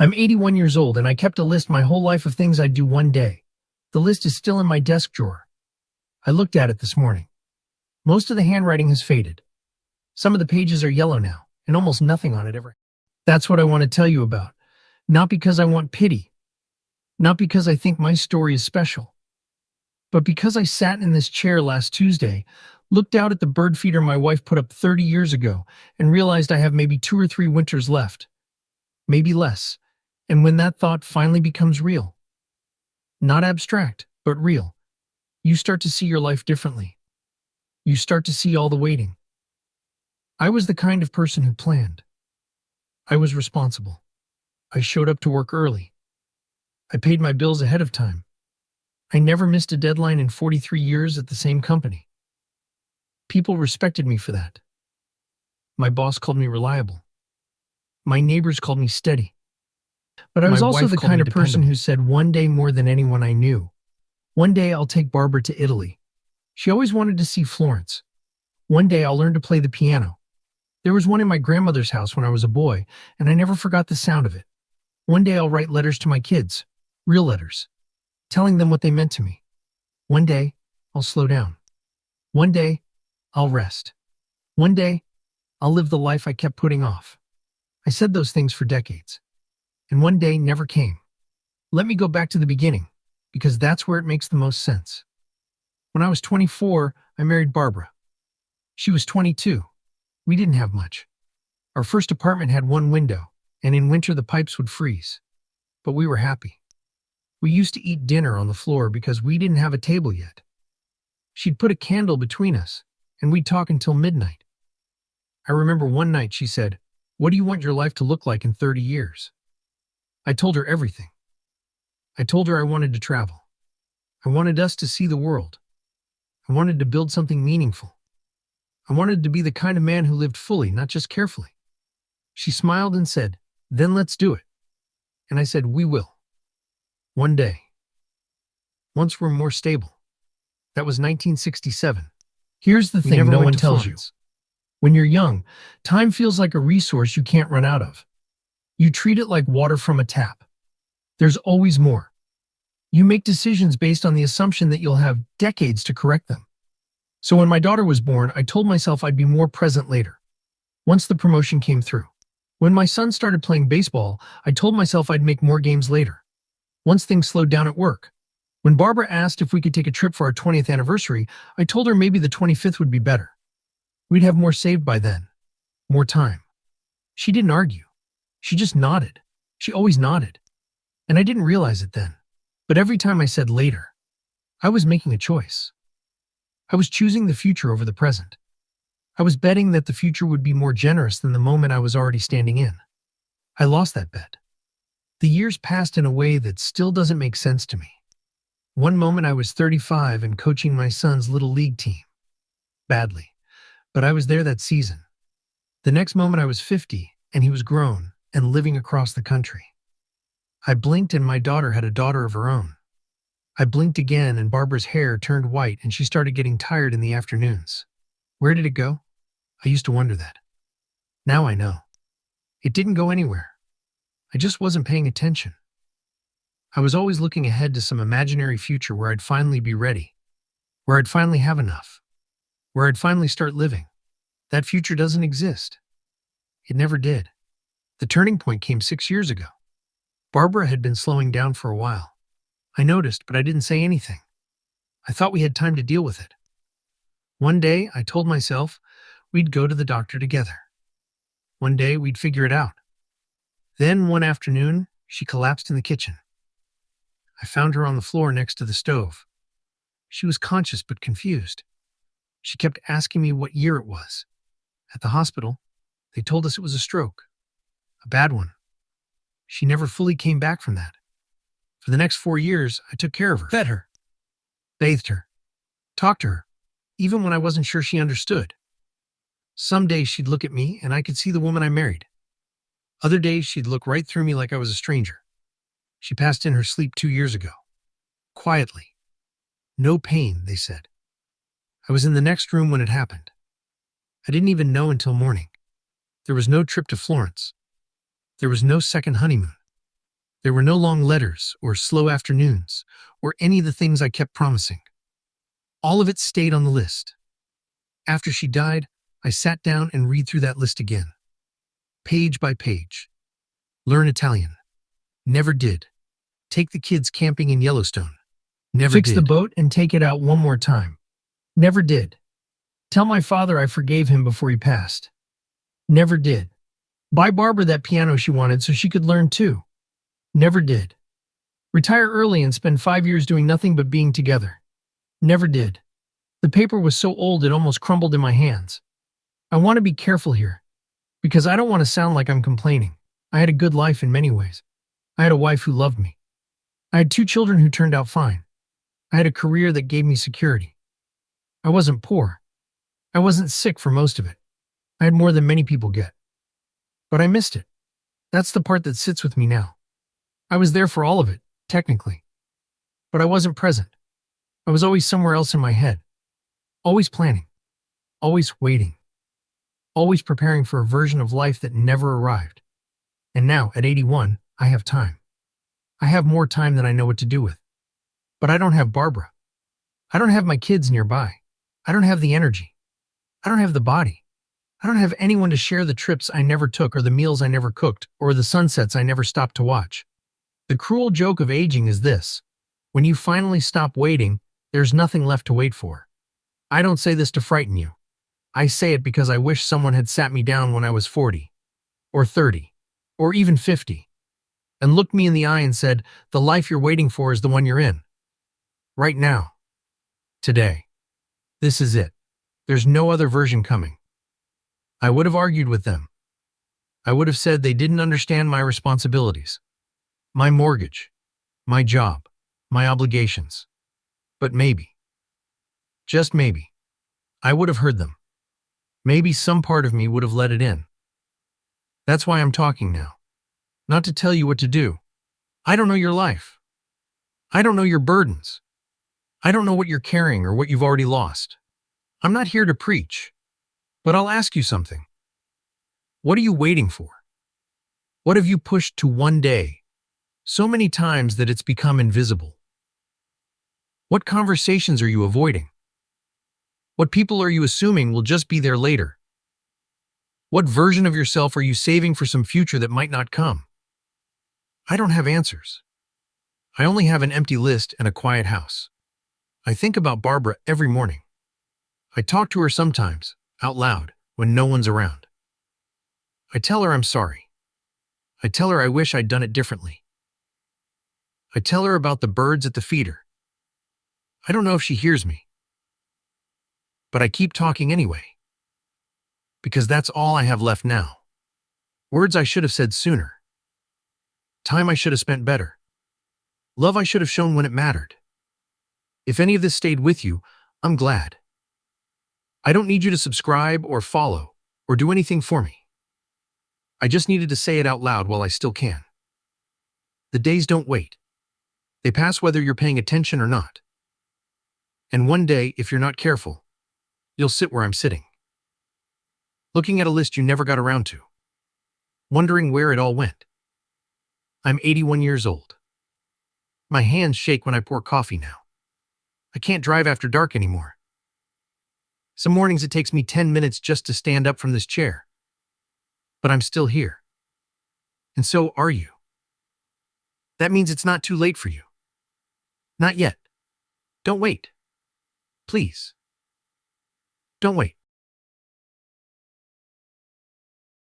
I'm 81 years old and I kept a list my whole life of things I'd do one day. The list is still in my desk drawer. I looked at it this morning. Most of the handwriting has faded. Some of the pages are yellow now, and almost nothing on it ever. That's what I want to tell you about. Not because I want pity. Not because I think my story is special. But because I sat in this chair last Tuesday, looked out at the bird feeder my wife put up 30 years ago, and realized I have maybe 2 or 3 winters left. Maybe less. And when that thought finally becomes real, not abstract, but real, you start to see your life differently. You start to see all the waiting. I was the kind of person who planned. I was responsible. I showed up to work early. I paid my bills ahead of time. I never missed a deadline in 43 years at the same company. People respected me for that. My boss called me reliable. My neighbors called me steady. But I was also the kind of person who said one day more than anyone I knew. One day I'll take Barbara to Italy. She always wanted to see Florence. One day I'll learn to play the piano. There was one in my grandmother's house when I was a boy, and I never forgot the sound of it. One day I'll write letters to my kids, real letters, telling them what they meant to me. One day I'll slow down. One day I'll rest. One day I'll live the life I kept putting off. I said those things for decades, and one day never came. Let me go back to the beginning, because that's where it makes the most sense. When I was 24, I married Barbara. She was 22. We didn't have much. Our first apartment had one window, and in winter the pipes would freeze. But we were happy. We used to eat dinner on the floor because we didn't have a table yet. She'd put a candle between us, and we'd talk until midnight. I remember one night she said, "What do you want your life to look like in 30 years?" I told her everything. I told her I wanted to travel. I wanted us to see the world. I wanted to build something meaningful. I wanted to be the kind of man who lived fully, not just carefully. She smiled and said, "Then let's do it." And I said, "We will. One day. Once we're more stable." That was 1967. Here's the thing no one tells you. When you're young, time feels like a resource you can't run out of. You treat it like water from a tap. There's always more. You make decisions based on the assumption that you'll have decades to correct them. So when my daughter was born, I told myself I'd be more present later, once the promotion came through. When my son started playing baseball, I told myself I'd make more games later, once things slowed down at work. When Barbara asked if we could take a trip for our 20th anniversary, I told her maybe the 25th would be better. We'd have more saved by then. More time. She didn't argue. She just nodded. She always nodded. And I didn't realize it then. But every time I said later, I was making a choice. I was choosing the future over the present. I was betting that the future would be more generous than the moment I was already standing in. I lost that bet. The years passed in a way that still doesn't make sense to me. One moment I was 35 and coaching my son's little league team. Badly. But I was there that season. The next moment I was 50 and he was grown and living across the country. I blinked and my daughter had a daughter of her own. I blinked again and Barbara's hair turned white and she started getting tired in the afternoons. Where did it go? I used to wonder that. Now I know. It didn't go anywhere. I just wasn't paying attention. I was always looking ahead to some imaginary future where I'd finally be ready, where I'd finally have enough, where I'd finally start living. That future doesn't exist. It never did. The turning point came 6 years ago. Barbara had been slowing down for a while. I noticed, but I didn't say anything. I thought we had time to deal with it. One day, I told myself we'd go to the doctor together. One day, we'd figure it out. Then, one afternoon, she collapsed in the kitchen. I found her on the floor next to the stove. She was conscious but confused. She kept asking me what year it was. At the hospital, they told us it was a stroke. A bad one. She never fully came back from that. For the next 4 years, I took care of her, fed her, bathed her, talked to her, even when I wasn't sure she understood. Some days she'd look at me and I could see the woman I married. Other days she'd look right through me like I was a stranger. She passed in her sleep 2 years ago. Quietly. No pain, they said. I was in the next room when it happened. I didn't even know until morning. There was no trip to Florence. There was no second honeymoon. There were no long letters or slow afternoons or any of the things I kept promising. All of it stayed on the list. After she died, I sat down and read through that list again, page by page. Learn Italian. Never did. Take the kids camping in Yellowstone. Never Fix did. the boat and take it out one more time. Never did. Tell my father I forgave him before he passed. Never did. Buy Barbara that piano she wanted so she could learn too. Never did. Retire early and spend 5 years doing nothing but being together. Never did. The paper was so old it almost crumbled in my hands. I want to be careful here, because I don't want to sound like I'm complaining. I had a good life in many ways. I had a wife who loved me. I had 2 children who turned out fine. I had a career that gave me security. I wasn't poor. I wasn't sick for most of it. I had more than many people get. But I missed it. That's the part that sits with me now. I was there for all of it, technically. But I wasn't present. I was always somewhere else in my head. Always planning. Always waiting. Always preparing for a version of life that never arrived. And now, at 81, I have time. I have more time than I know what to do with. But I don't have Barbara. I don't have my kids nearby. I don't have the energy. I don't have the body. I don't have anyone to share the trips I never took or the meals I never cooked or the sunsets I never stopped to watch. The cruel joke of aging is this. When you finally stop waiting, there's nothing left to wait for. I don't say this to frighten you. I say it because I wish someone had sat me down when I was 40, or 30, or even 50, and looked me in the eye and said, the life you're waiting for is the one you're in. Right now. Today. This is it. There's no other version coming. I would have argued with them. I would have said they didn't understand my responsibilities, my mortgage, my job, my obligations. But maybe, just maybe, I would have heard them. Maybe some part of me would have let it in. That's why I'm talking now. Not to tell you what to do. I don't know your life. I don't know your burdens. I don't know what you're carrying or what you've already lost. I'm not here to preach, but I'll ask you something. What are you waiting for? What have you pushed to one day so many times that it's become invisible? What conversations are you avoiding? What people are you assuming will just be there later? What version of yourself are you saving for some future that might not come? I don't have answers. I only have an empty list and a quiet house. I think about Barbara every morning. I talk to her sometimes, out loud, when no one's around. I tell her I'm sorry. I tell her I wish I'd done it differently. I tell her about the birds at the feeder. I don't know if she hears me. But I keep talking anyway. Because that's all I have left now. Words I should have said sooner. Time I should have spent better. Love I should have shown when it mattered. If any of this stayed with you, I'm glad. I don't need you to subscribe or follow or do anything for me. I just needed to say it out loud while I still can. The days don't wait. They pass whether you're paying attention or not. And one day, if you're not careful, you'll sit where I'm sitting. Looking at a list you never got around to. Wondering where it all went. I'm 81 years old. My hands shake when I pour coffee now. I can't drive after dark anymore. Some mornings it takes me 10 minutes just to stand up from this chair. But I'm still here. And so are you. That means it's not too late for you. Not yet. Don't wait. Please. Don't wait.